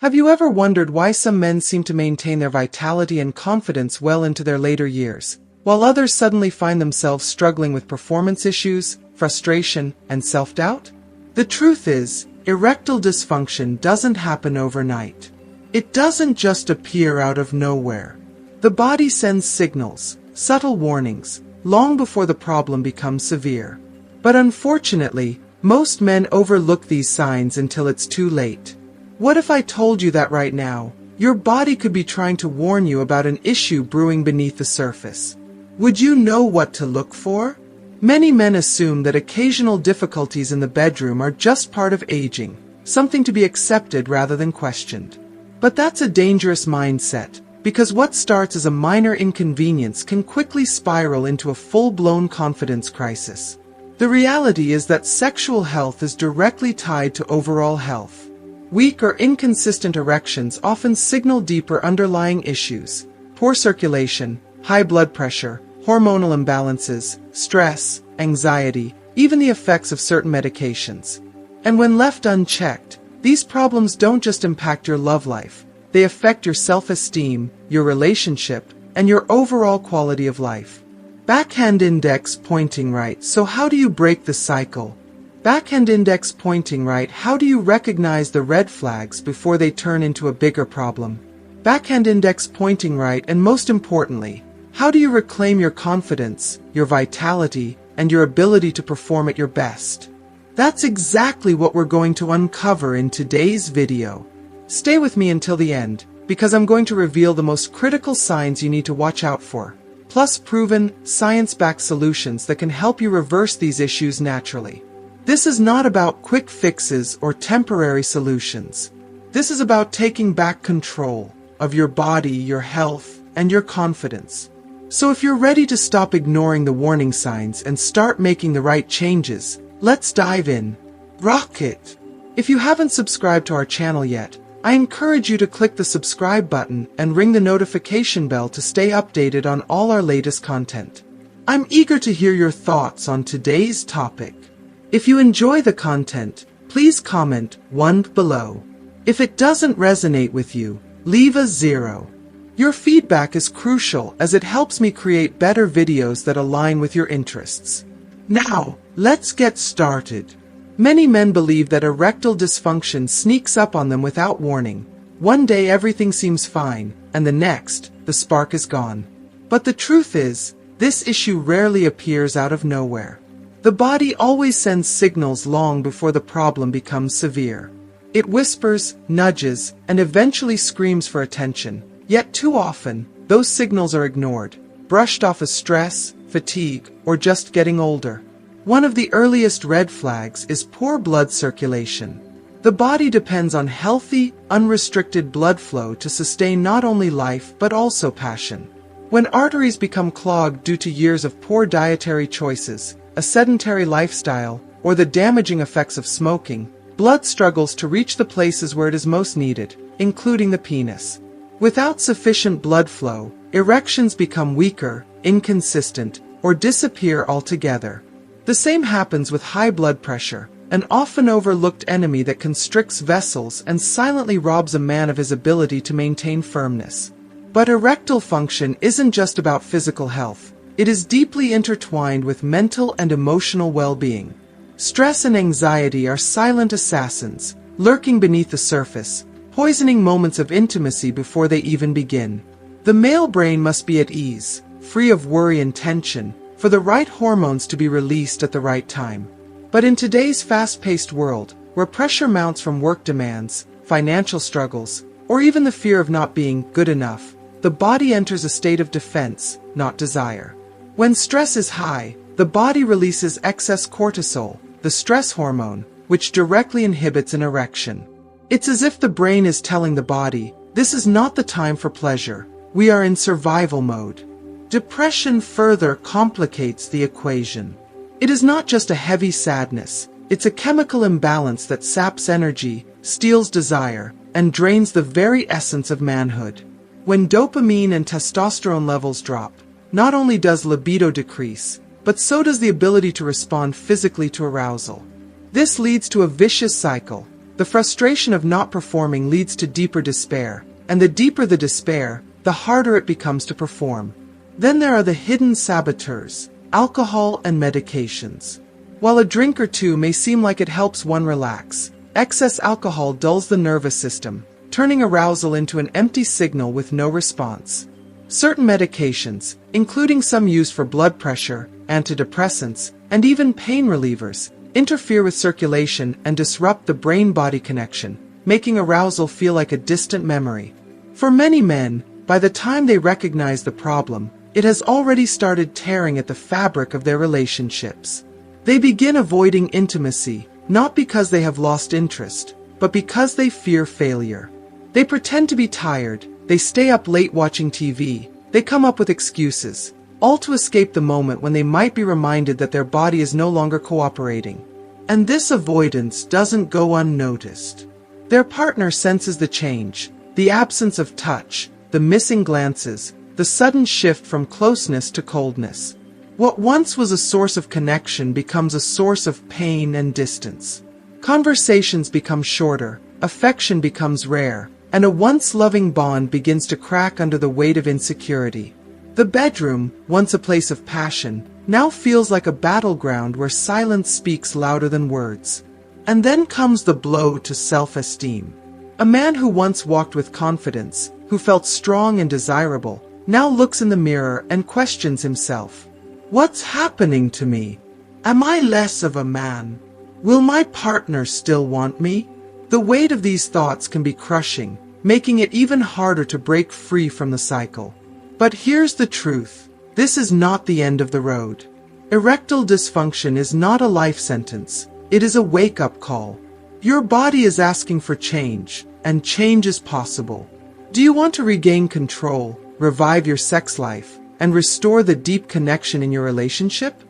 Have you ever wondered why some men seem to maintain their vitality and confidence well into their later years, while others suddenly find themselves struggling with performance issues, frustration, and self-doubt? The truth is, erectile dysfunction doesn't happen overnight. It doesn't just appear out of nowhere. The body sends signals, subtle warnings, long before the problem becomes severe. But unfortunately, most men overlook these signs until it's too late. What if I told you that right now, your body could be trying to warn you about an issue brewing beneath the surface? Would you know what to look for? Many men assume that occasional difficulties in the bedroom are just part of aging, something to be accepted rather than questioned. But that's a dangerous mindset, because what starts as a minor inconvenience can quickly spiral into a full-blown confidence crisis. The reality is that sexual health is directly tied to overall health. Weak or inconsistent erections often signal deeper underlying issues: poor circulation, high blood pressure, hormonal imbalances, stress, anxiety, even the effects of certain medications. And when left unchecked, these problems don't just impact your love life, they affect your self-esteem, your relationship, and your overall quality of life. Backhand index pointing right. So how do you break the cycle? Backhand index pointing right. How do you recognize the red flags before they turn into a bigger problem? Backhand index pointing right, and most importantly, how do you reclaim your confidence, your vitality, and your ability to perform at your best? That's exactly what we're going to uncover in today's video. Stay with me until the end, because I'm going to reveal the most critical signs you need to watch out for, plus proven, science-backed solutions that can help you reverse these issues naturally. This is not about quick fixes or temporary solutions. This is about taking back control of your body, your health, and your confidence. So if you're ready to stop ignoring the warning signs and start making the right changes, let's dive in. Rock it! If you haven't subscribed to our channel yet, I encourage you to click the subscribe button and ring the notification bell to stay updated on all our latest content. I'm eager to hear your thoughts on today's topic. If you enjoy the content, please comment 1 below. If it doesn't resonate with you, leave a 0. Your feedback is crucial as it helps me create better videos that align with your interests. Now, let's get started. Many men believe that erectile dysfunction sneaks up on them without warning. One day everything seems fine, and the next, the spark is gone. But the truth is, this issue rarely appears out of nowhere. The body always sends signals long before the problem becomes severe. It whispers, nudges, and eventually screams for attention. Yet too often, those signals are ignored, brushed off as stress, fatigue, or just getting older. One of the earliest red flags is poor blood circulation. The body depends on healthy, unrestricted blood flow to sustain not only life but also passion. When arteries become clogged due to years of poor dietary choices, a sedentary lifestyle, or the damaging effects of smoking, blood struggles to reach the places where it is most needed, including the penis. Without sufficient blood flow, erections become weaker, inconsistent, or disappear altogether. The same happens with high blood pressure, an often overlooked enemy that constricts vessels and silently robs a man of his ability to maintain firmness. But erectile function isn't just about physical health. It is deeply intertwined with mental and emotional well-being. Stress and anxiety are silent assassins, lurking beneath the surface, poisoning moments of intimacy before they even begin. The male brain must be at ease, free of worry and tension, for the right hormones to be released at the right time. But in today's fast-paced world, where pressure mounts from work demands, financial struggles, or even the fear of not being good enough, the body enters a state of defense, not desire. When stress is high, the body releases excess cortisol, the stress hormone, which directly inhibits an erection. It's as if the brain is telling the body, this is not the time for pleasure, we are in survival mode. Depression further complicates the equation. It is not just a heavy sadness, it's a chemical imbalance that saps energy, steals desire, and drains the very essence of manhood. When dopamine and testosterone levels drop, not only does libido decrease, but so does the ability to respond physically to arousal. This leads to a vicious cycle. The frustration of not performing leads to deeper despair, and the deeper the despair, the harder it becomes to perform. Then there are the hidden saboteurs, alcohol and medications. While a drink or two may seem like it helps one relax, excess alcohol dulls the nervous system, turning arousal into an empty signal with no response. Certain medications, including some used for blood pressure, antidepressants, and even pain relievers, interfere with circulation and disrupt the brain-body connection, making arousal feel like a distant memory. For many men, by the time they recognize the problem, it has already started tearing at the fabric of their relationships. They begin avoiding intimacy, not because they have lost interest, but because they fear failure. They pretend to be tired, they stay up late watching TV, they come up with excuses, all to escape the moment when they might be reminded that their body is no longer cooperating. And this avoidance doesn't go unnoticed. Their partner senses the change, the absence of touch, the missing glances, the sudden shift from closeness to coldness. What once was a source of connection becomes a source of pain and distance. Conversations become shorter, affection becomes rare, and a once loving bond begins to crack under the weight of insecurity. The bedroom, once a place of passion, now feels like a battleground where silence speaks louder than words. And then comes the blow to self-esteem. A man who once walked with confidence, who felt strong and desirable, now looks in the mirror and questions himself. What's happening to me? Am I less of a man? Will my partner still want me? The weight of these thoughts can be crushing, making it even harder to break free from the cycle. But here's the truth. This is not the end of the road. Erectile dysfunction is not a life sentence. It is a wake-up call. Your body is asking for change, and change is possible. Do you want to regain control, revive your sex life, and restore the deep connection in your relationship?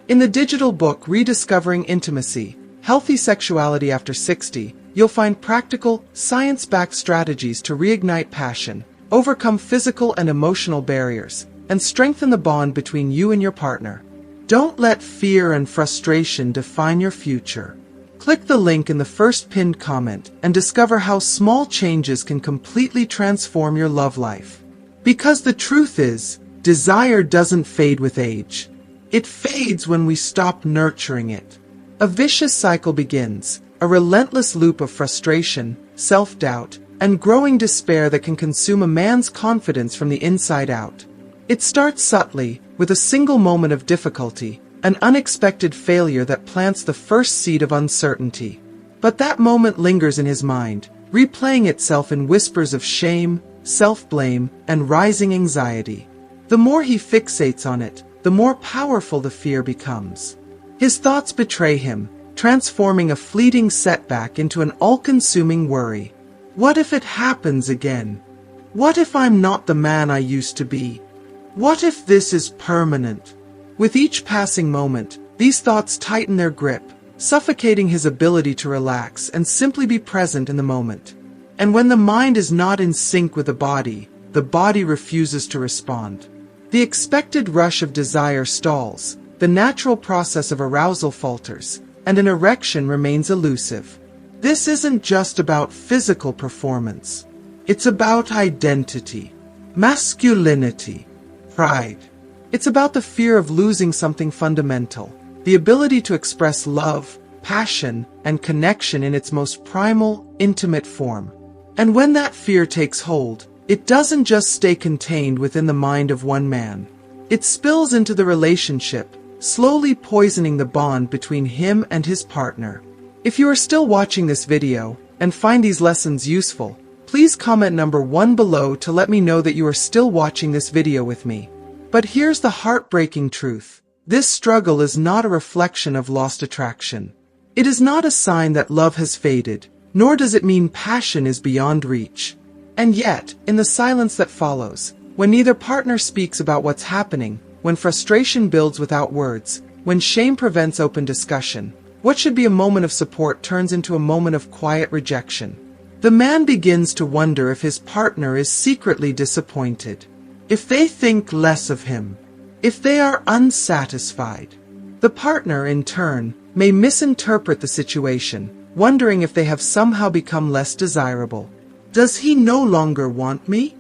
In the digital book Rediscovering Intimacy, Healthy Sexuality After 60, you'll find practical, science-backed strategies to reignite passion, overcome physical and emotional barriers, and strengthen the bond between you and your partner. Don't let fear and frustration define your future. Click the link in the first pinned comment and discover how small changes can completely transform your love life. Because the truth is, desire doesn't fade with age. It fades when we stop nurturing it. A vicious cycle begins, a relentless loop of frustration, self-doubt, and growing despair that can consume a man's confidence from the inside out. It starts subtly, with a single moment of difficulty, an unexpected failure that plants the first seed of uncertainty. But that moment lingers in his mind, replaying itself in whispers of shame, self-blame, and rising anxiety. The more he fixates on it, the more powerful the fear becomes. His thoughts betray him, transforming a fleeting setback into an all-consuming worry. What if it happens again? What if I'm not the man I used to be? What if this is permanent? With each passing moment, these thoughts tighten their grip, suffocating his ability to relax and simply be present in the moment. And when the mind is not in sync with the body refuses to respond. The expected rush of desire stalls, the natural process of arousal falters, and an erection remains elusive. This isn't just about physical performance. It's about identity, masculinity, pride. It's about the fear of losing something fundamental, the ability to express love, passion, and connection in its most primal, intimate form. And when that fear takes hold, it doesn't just stay contained within the mind of one man. It spills into the relationship, slowly poisoning the bond between him and his partner. If you are still watching this video and find these lessons useful, please comment number 1 below to let me know that you are still watching this video with me. But here's the heartbreaking truth. This struggle is not a reflection of lost attraction. It is not a sign that love has faded, nor does it mean passion is beyond reach. And yet, in the silence that follows, when neither partner speaks about what's happening, when frustration builds without words, when shame prevents open discussion, what should be a moment of support turns into a moment of quiet rejection. The man begins to wonder if his partner is secretly disappointed, if they think less of him, if they are unsatisfied. The partner, in turn, may misinterpret the situation, wondering if they have somehow become less desirable. Does he no longer want me?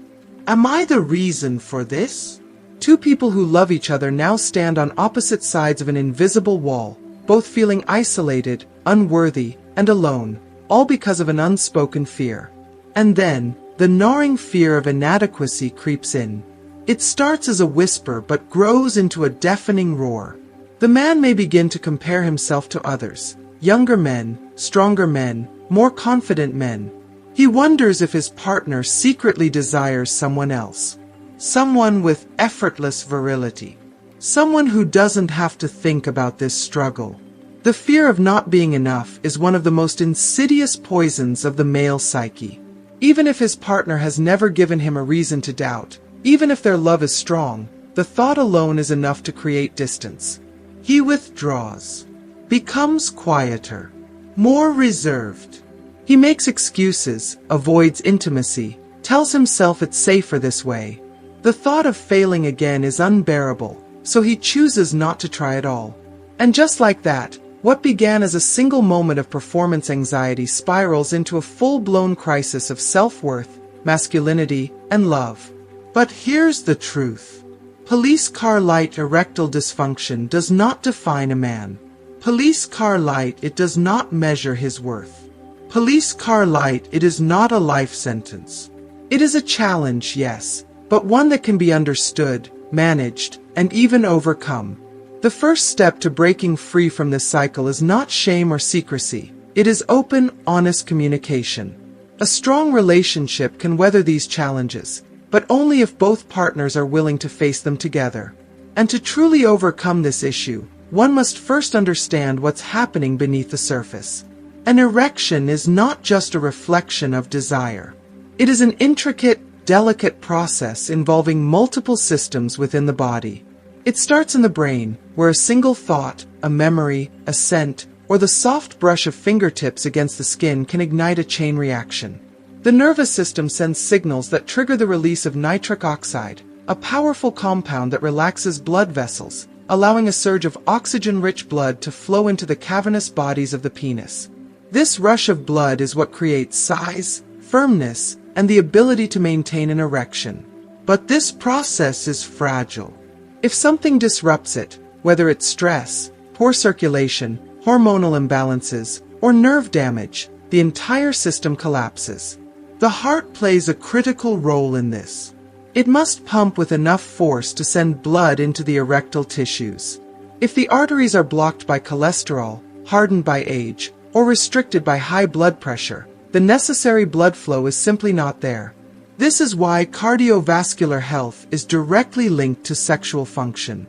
Am I the reason for this? Two people who love each other now stand on opposite sides of an invisible wall, both feeling isolated, unworthy, and alone, all because of an unspoken fear. And then, the gnawing fear of inadequacy creeps in. It starts as a whisper but grows into a deafening roar. The man may begin to compare himself to others, younger men, stronger men, more confident men. He wonders if his partner secretly desires someone else. Someone with effortless virility. Someone who doesn't have to think about this struggle. The fear of not being enough is one of the most insidious poisons of the male psyche. Even if his partner has never given him a reason to doubt, even if their love is strong, the thought alone is enough to create distance. He withdraws, becomes quieter, more reserved. He makes excuses, avoids intimacy, tells himself it's safer this way. The thought of failing again is unbearable, so he chooses not to try at all. And just like that, what began as a single moment of performance anxiety spirals into a full-blown crisis of self-worth, masculinity, and love. But here's the truth. Police car light erectile dysfunction does not define a man. Police car light, it does not measure his worth. Police car light, it is not a life sentence. It is a challenge, yes, but one that can be understood, managed, and even overcome. The first step to breaking free from this cycle is not shame or secrecy. It is open, honest communication. A strong relationship can weather these challenges, but only if both partners are willing to face them together. And to truly overcome this issue, one must first understand what's happening beneath the surface. An erection is not just a reflection of desire. It is an intricate, delicate process involving multiple systems within the body. It starts in the brain, where a single thought, a memory, a scent, or the soft brush of fingertips against the skin can ignite a chain reaction. The nervous system sends signals that trigger the release of nitric oxide, a powerful compound that relaxes blood vessels, allowing a surge of oxygen-rich blood to flow into the cavernous bodies of the penis. This rush of blood is what creates size, firmness, and the ability to maintain an erection. But this process is fragile. If something disrupts it, whether it's stress, poor circulation, hormonal imbalances, or nerve damage, the entire system collapses. The heart plays a critical role in this. It must pump with enough force to send blood into the erectile tissues. If the arteries are blocked by cholesterol, hardened by age, or restricted by high blood pressure, the necessary blood flow is simply not there. This is why cardiovascular health is directly linked to sexual function.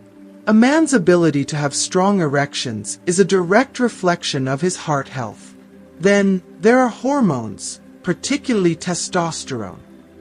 A man's ability to have strong erections is a direct reflection of his heart health. Then, there are hormones, particularly testosterone.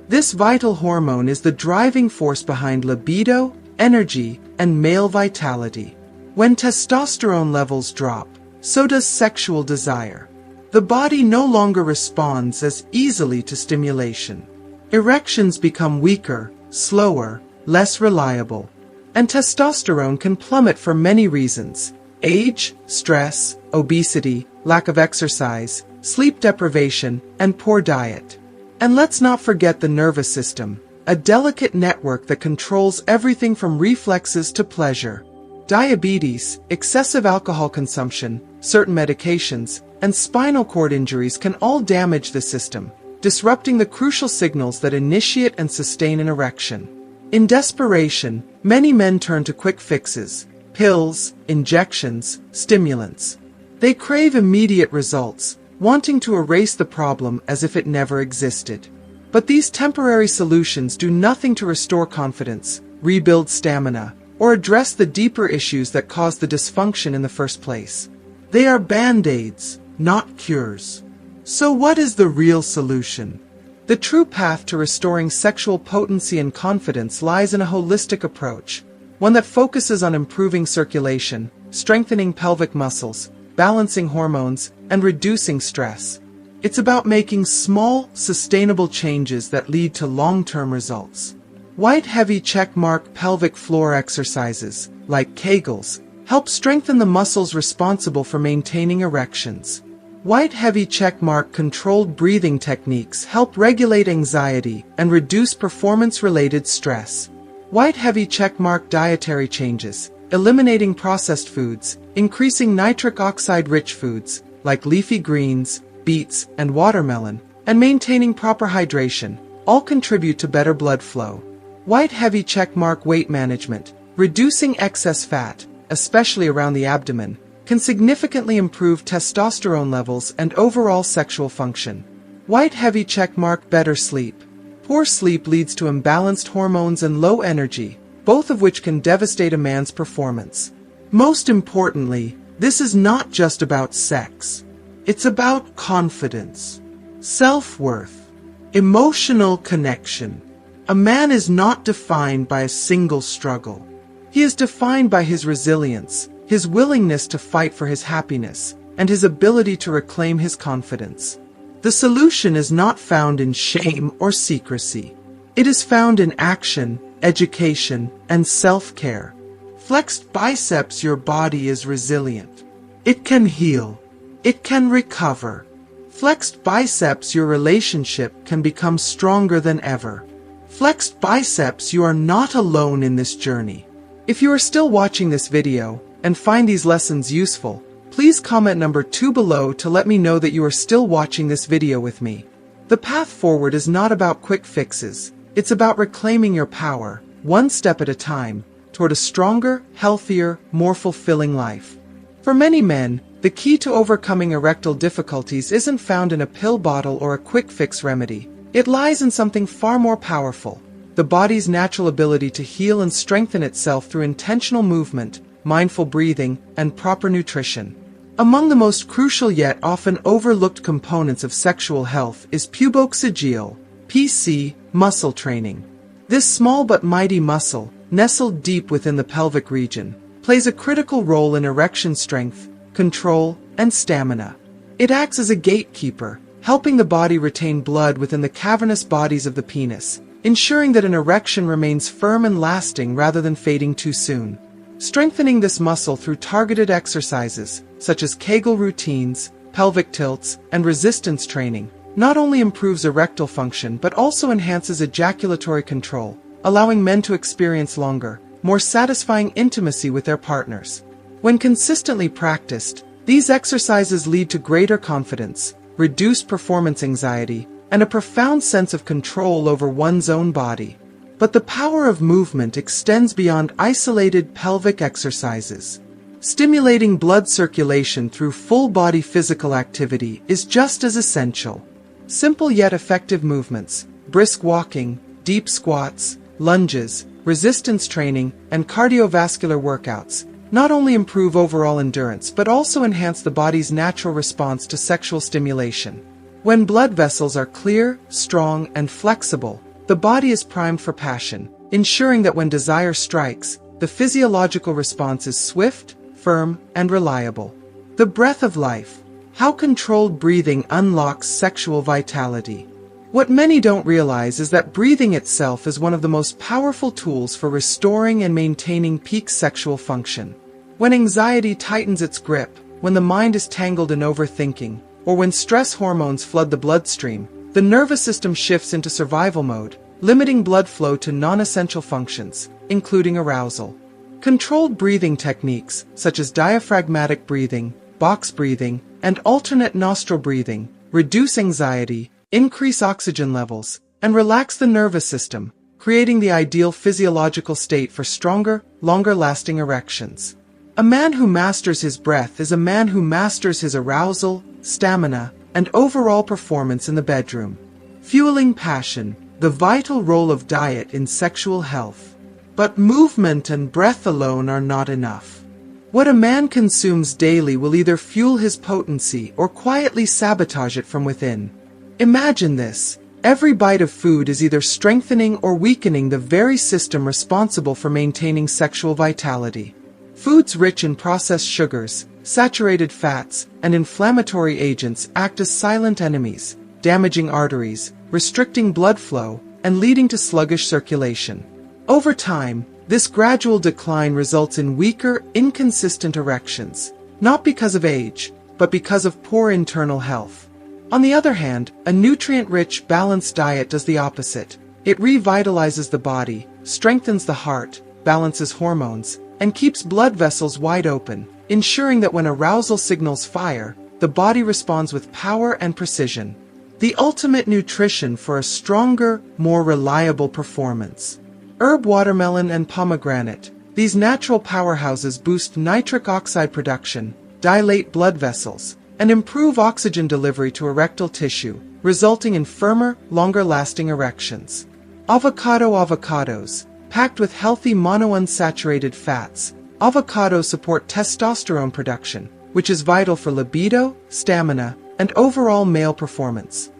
This vital hormone is the driving force behind libido, energy, and male vitality. When testosterone levels drop, so does sexual desire. The body no longer responds as easily to stimulation. Erections become weaker, slower, less reliable. And testosterone can plummet for many reasons: age, stress, obesity, lack of exercise, sleep deprivation, and poor diet. And let's not forget the nervous system, a delicate network that controls everything from reflexes to pleasure. Diabetes, excessive alcohol consumption, certain medications, and spinal cord injuries can all damage the system, disrupting the crucial signals that initiate and sustain an erection. In desperation, many men turn to quick fixes, pills, injections, stimulants. They crave immediate results, wanting to erase the problem as if it never existed. But these temporary solutions do nothing to restore confidence, rebuild stamina, or address the deeper issues that cause the dysfunction in the first place. They are band-aids, not cures. So what is the real solution? The true path to restoring sexual potency and confidence lies in a holistic approach, one that focuses on improving circulation, strengthening pelvic muscles, balancing hormones, and reducing stress. It's about making small, sustainable changes that lead to long-term results. White heavy checkmark pelvic floor exercises, like Kegels, help strengthen the muscles responsible for maintaining erections. White heavy checkmark controlled breathing techniques help regulate anxiety and reduce performance-related stress. White heavy checkmark dietary changes, eliminating processed foods, increasing nitric oxide-rich foods, like leafy greens, beets, and watermelon, and maintaining proper hydration, all contribute to better blood flow. White heavy checkmark weight management, reducing excess fat, especially around the abdomen, can significantly improve testosterone levels and overall sexual function. White heavy checkmark better sleep. Poor sleep leads to imbalanced hormones and low energy, both of which can devastate a man's performance. Most importantly, this is not just about sex. It's about confidence, self-worth, emotional connection. A man is not defined by a single struggle. He is defined by his resilience, his willingness to fight for his happiness, and his ability to reclaim his confidence. The solution is not found in shame or secrecy. It is found in action, education, and self-care. Flexed biceps, your body is resilient. It can heal. It can recover. Flexed biceps, your relationship can become stronger than ever. Flexed biceps, you are not alone in this journey. If you are still watching this video and find these lessons useful, please comment number 2 below to let me know that you are still watching this video with me. The path forward is not about quick fixes. It's about reclaiming your power, one step at a time, toward a stronger, healthier, more fulfilling life. For many men, the key to overcoming erectile difficulties isn't found in a pill bottle or a quick fix remedy. It lies in something far more powerful: the body's natural ability to heal and strengthen itself through intentional movement, mindful breathing, and proper nutrition. Among the most crucial yet often overlooked components of sexual health is puboxygeal, PC, muscle training. This small but mighty muscle, nestled deep within the pelvic region, plays a critical role in erection strength, control, and stamina. It acts as a gatekeeper, helping the body retain blood within the cavernous bodies of the penis, ensuring that an erection remains firm and lasting rather than fading too soon. Strengthening this muscle through targeted exercises, such as Kegel routines, pelvic tilts, and resistance training, not only improves erectile function but also enhances ejaculatory control, allowing men to experience longer, more satisfying intimacy with their partners. When consistently practiced, these exercises lead to greater confidence, reduced performance anxiety, and a profound sense of control over one's own body. But the power of movement extends beyond isolated pelvic exercises. Stimulating blood circulation through full-body physical activity is just as essential. Simple yet effective movements, brisk walking, deep squats, lunges, resistance training, and cardiovascular workouts not only improve overall endurance but also enhance the body's natural response to sexual stimulation. When blood vessels are clear, strong, and flexible, the body is primed for passion, ensuring that when desire strikes, the physiological response is swift, firm, and reliable. The breath of life. How controlled breathing unlocks sexual vitality. What many don't realize is that breathing itself is one of the most powerful tools for restoring and maintaining peak sexual function. When anxiety tightens its grip, when the mind is tangled in overthinking, or when stress hormones flood the bloodstream, the nervous system shifts into survival mode, limiting blood flow to non-essential functions, including arousal. Controlled breathing techniques, such as diaphragmatic breathing, box breathing, and alternate nostril breathing, reduce anxiety, increase oxygen levels, and relax the nervous system, creating the ideal physiological state for stronger, longer-lasting erections. A man who masters his breath is a man who masters his arousal, stamina, and overall performance in the bedroom. Fueling passion, the vital role of diet in sexual health. But movement and breath alone are not enough. What a man consumes daily will either fuel his potency or quietly sabotage it from within. Imagine this: every bite of food is either strengthening or weakening the very system responsible for maintaining sexual vitality. Foods rich in processed sugars, saturated fats, and inflammatory agents act as silent enemies, damaging arteries, restricting blood flow, and leading to sluggish circulation. Over time, this gradual decline results in weaker, inconsistent erections, not because of age, but because of poor internal health. On the other hand, a nutrient-rich, balanced diet does the opposite. It revitalizes the body, strengthens the heart, balances hormones, and keeps blood vessels wide open, ensuring that when arousal signals fire, the body responds with power and precision. The ultimate nutrition for a stronger, more reliable performance. Herb watermelon and pomegranate. These natural powerhouses boost nitric oxide production, dilate blood vessels, and improve oxygen delivery to erectile tissue, resulting in firmer, longer-lasting erections. Avocados. Packed with healthy monounsaturated fats, avocados support testosterone production, which is vital for libido, stamina, and overall male performance.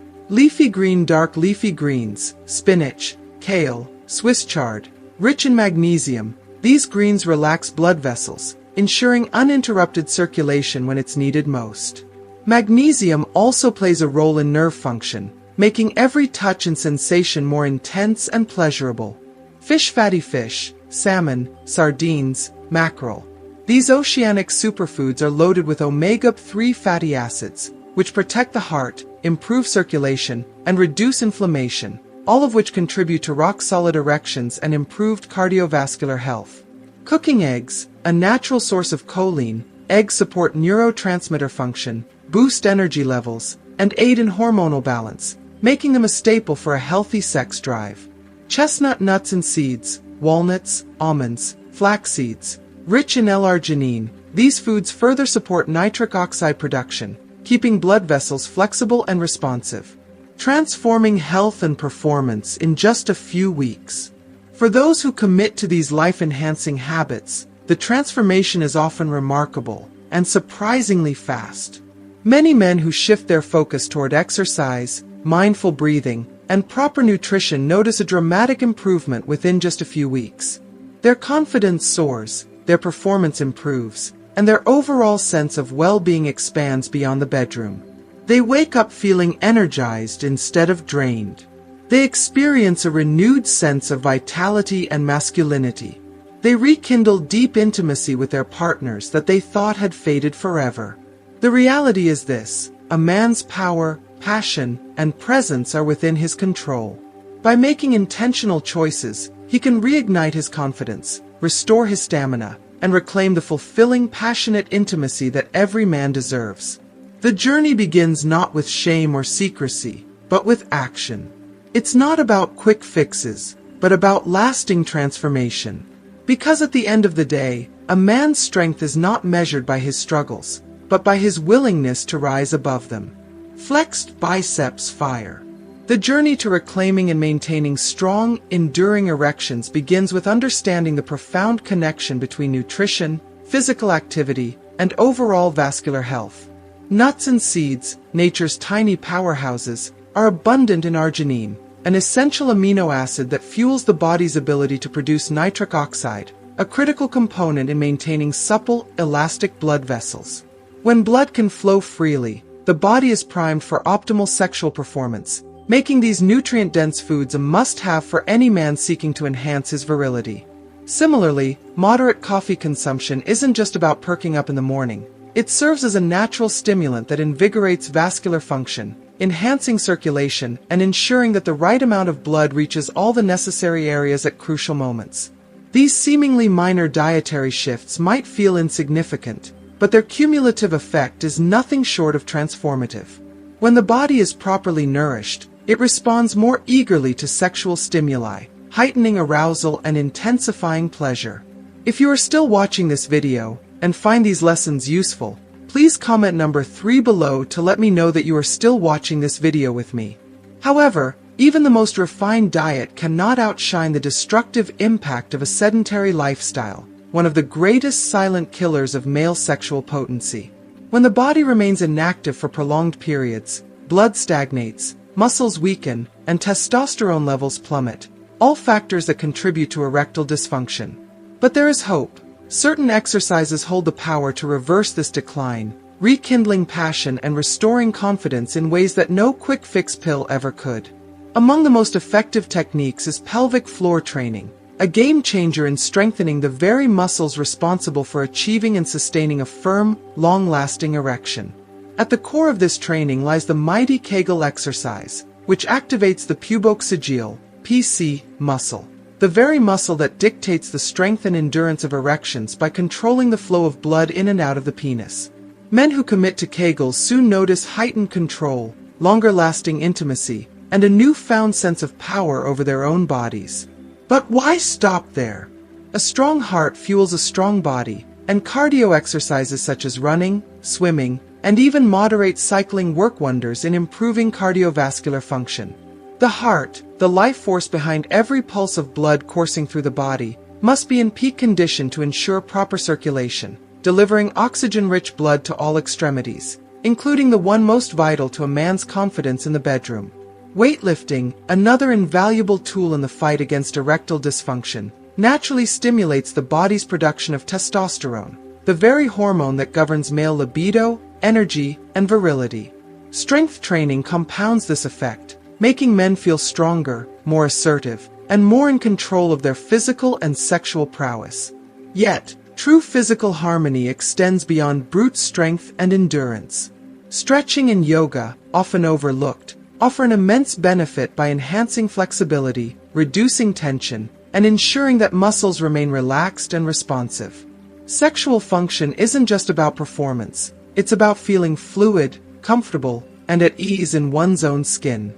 Dark leafy greens, spinach, kale, Swiss chard. Rich in magnesium, these greens relax blood vessels, ensuring uninterrupted circulation when it's needed most. Magnesium also plays a role in nerve function, making every touch and sensation more intense and pleasurable. Fatty fish, salmon, sardines, mackerel. These oceanic superfoods are loaded with omega-3 fatty acids, which protect the heart, improve circulation, and reduce inflammation, all of which contribute to rock-solid erections and improved cardiovascular health. Cooking eggs, a natural source of choline, eggs support neurotransmitter function, boost energy levels, and aid in hormonal balance, making them a staple for a healthy sex drive. Chestnut nuts and seeds, walnuts, almonds, flax seeds. Rich in L-arginine, these foods further support nitric oxide production, keeping blood vessels flexible and responsive, transforming health and performance in just a few weeks. For those who commit to these life-enhancing habits, the transformation is often remarkable and surprisingly fast. Many men who shift their focus toward exercise, mindful breathing, and proper nutrition notice a dramatic improvement within just a few weeks. Their confidence soars, their performance improves, and their overall sense of well-being expands beyond the bedroom. They wake up feeling energized instead of drained. They experience a renewed sense of vitality and masculinity. They rekindle deep intimacy with their partners that they thought had faded forever. The reality is this: a man's power, passion, and presence are within his control. By making intentional choices, he can reignite his confidence, restore his stamina, and reclaim the fulfilling, passionate intimacy that every man deserves. The journey begins not with shame or secrecy, but with action. It's not about quick fixes, but about lasting transformation. Because at the end of the day, a man's strength is not measured by his struggles, but by his willingness to rise above them. Flexed biceps fire. The journey to reclaiming and maintaining strong, enduring erections begins with understanding the profound connection between nutrition, physical activity, and overall vascular health. Nuts and seeds, nature's tiny powerhouses, are abundant in arginine, an essential amino acid that fuels the body's ability to produce nitric oxide, a critical component in maintaining supple, elastic blood vessels. When blood can flow freely, the body is primed for optimal sexual performance, making these nutrient-dense foods a must-have for any man seeking to enhance his virility. Similarly, moderate coffee consumption isn't just about perking up in the morning. It serves as a natural stimulant that invigorates vascular function, enhancing circulation and ensuring that the right amount of blood reaches all the necessary areas at crucial moments. These seemingly minor dietary shifts might feel insignificant, but their cumulative effect is nothing short of transformative. When the body is properly nourished, it responds more eagerly to sexual stimuli, heightening arousal and intensifying pleasure. If you are still watching this video and find these lessons useful, please comment number 3 below to let me know that you are still watching this video with me. However, even the most refined diet cannot outshine the destructive impact of a sedentary lifestyle, one of the greatest silent killers of male sexual potency. When the body remains inactive for prolonged periods, blood stagnates, muscles weaken, and testosterone levels plummet, all factors that contribute to erectile dysfunction. But there is hope. Certain exercises hold the power to reverse this decline, rekindling passion and restoring confidence in ways that no quick fix pill ever could. Among the most effective techniques is pelvic floor training, a game changer in strengthening the very muscles responsible for achieving and sustaining a firm, long-lasting erection. At the core of this training lies the mighty Kegel exercise, which activates the pubococcygeal (PC) muscle, the very muscle that dictates the strength and endurance of erections by controlling the flow of blood in and out of the penis. Men who commit to Kegels soon notice heightened control, longer-lasting intimacy, and a newfound sense of power over their own bodies. But why stop there? A strong heart fuels a strong body, and cardio exercises such as running, swimming, and even moderate cycling work wonders in improving cardiovascular function. The heart, the life force behind every pulse of blood coursing through the body, must be in peak condition to ensure proper circulation, delivering oxygen-rich blood to all extremities, including the one most vital to a man's confidence in the bedroom. Weightlifting, another invaluable tool in the fight against erectile dysfunction, naturally stimulates the body's production of testosterone, the very hormone that governs male libido, energy, and virility. Strength training compounds this effect, making men feel stronger, more assertive, and more in control of their physical and sexual prowess. Yet, true physical harmony extends beyond brute strength and endurance. Stretching and yoga, often overlooked, offer an immense benefit by enhancing flexibility, reducing tension, and ensuring that muscles remain relaxed and responsive. Sexual function isn't just about performance, it's about feeling fluid, comfortable, and at ease in one's own skin.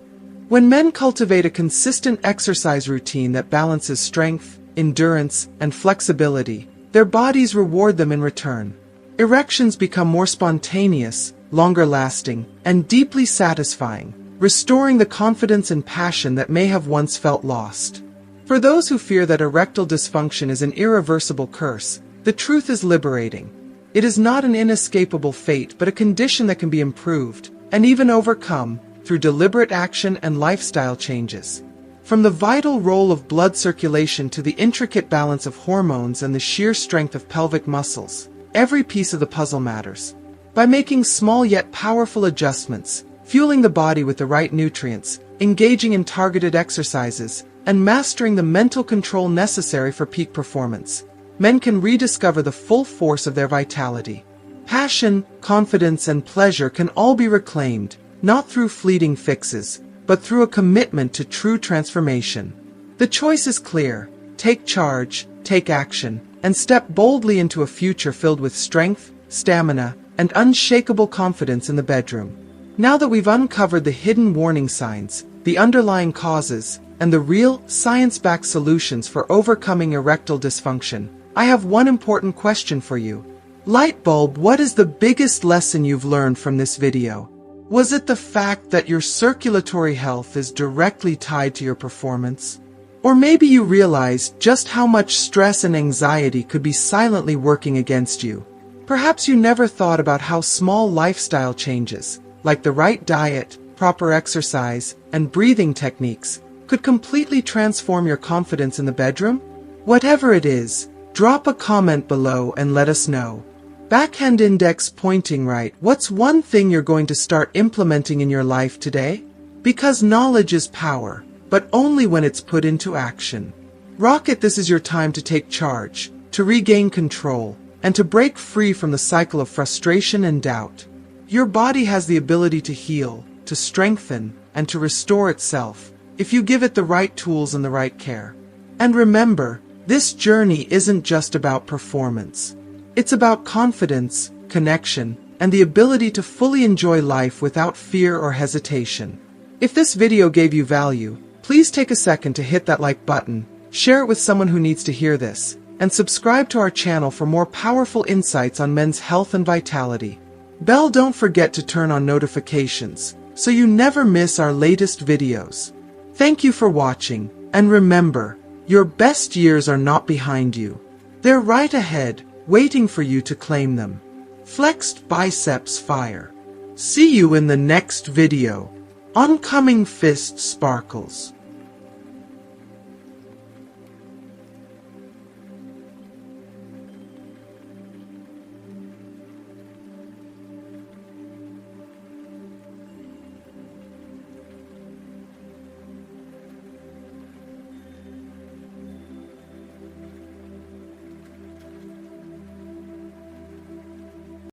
When men cultivate a consistent exercise routine that balances strength, endurance, and flexibility, their bodies reward them in return. Erections become more spontaneous, longer-lasting, and deeply satisfying, restoring the confidence and passion that may have once felt lost. For those who fear that erectile dysfunction is an irreversible curse, the truth is liberating. It is not an inescapable fate but a condition that can be improved, and even overcome, through deliberate action and lifestyle changes. From the vital role of blood circulation to the intricate balance of hormones and the sheer strength of pelvic muscles, every piece of the puzzle matters. By making small yet powerful adjustments, fueling the body with the right nutrients, engaging in targeted exercises, and mastering the mental control necessary for peak performance, men can rediscover the full force of their vitality. Passion, confidence, and pleasure can all be reclaimed, not through fleeting fixes, but through a commitment to true transformation. The choice is clear: take charge, take action, and step boldly into a future filled with strength, stamina, and unshakable confidence in the bedroom. Now that we've uncovered the hidden warning signs, the underlying causes, and the real, science-backed solutions for overcoming erectile dysfunction, I have one important question for you. Lightbulb, what is the biggest lesson you've learned from this video? Was it the fact that your circulatory health is directly tied to your performance? Or maybe you realized just how much stress and anxiety could be silently working against you. Perhaps you never thought about how small lifestyle changes, like the right diet, proper exercise, and breathing techniques, could completely transform your confidence in the bedroom? Whatever it is, drop a comment below and let us know. Backhand index pointing right, what's one thing you're going to start implementing in your life today? Because knowledge is power, but only when it's put into action. Rocket, this is your time to take charge, to regain control, and to break free from the cycle of frustration and doubt. Your body has the ability to heal, to strengthen, and to restore itself, if you give it the right tools and the right care. And remember, this journey isn't just about performance. It's about confidence, connection, and the ability to fully enjoy life without fear or hesitation. If this video gave you value, please take a second to hit that like button, share it with someone who needs to hear this, and subscribe to our channel for more powerful insights on men's health and vitality. Bell, don't forget to turn on notifications, so you never miss our latest videos. Thank you for watching, and remember, your best years are not behind you. They're right ahead, waiting for you to claim them. Flexed biceps fire. See you in the next video. Oncoming fist sparkles.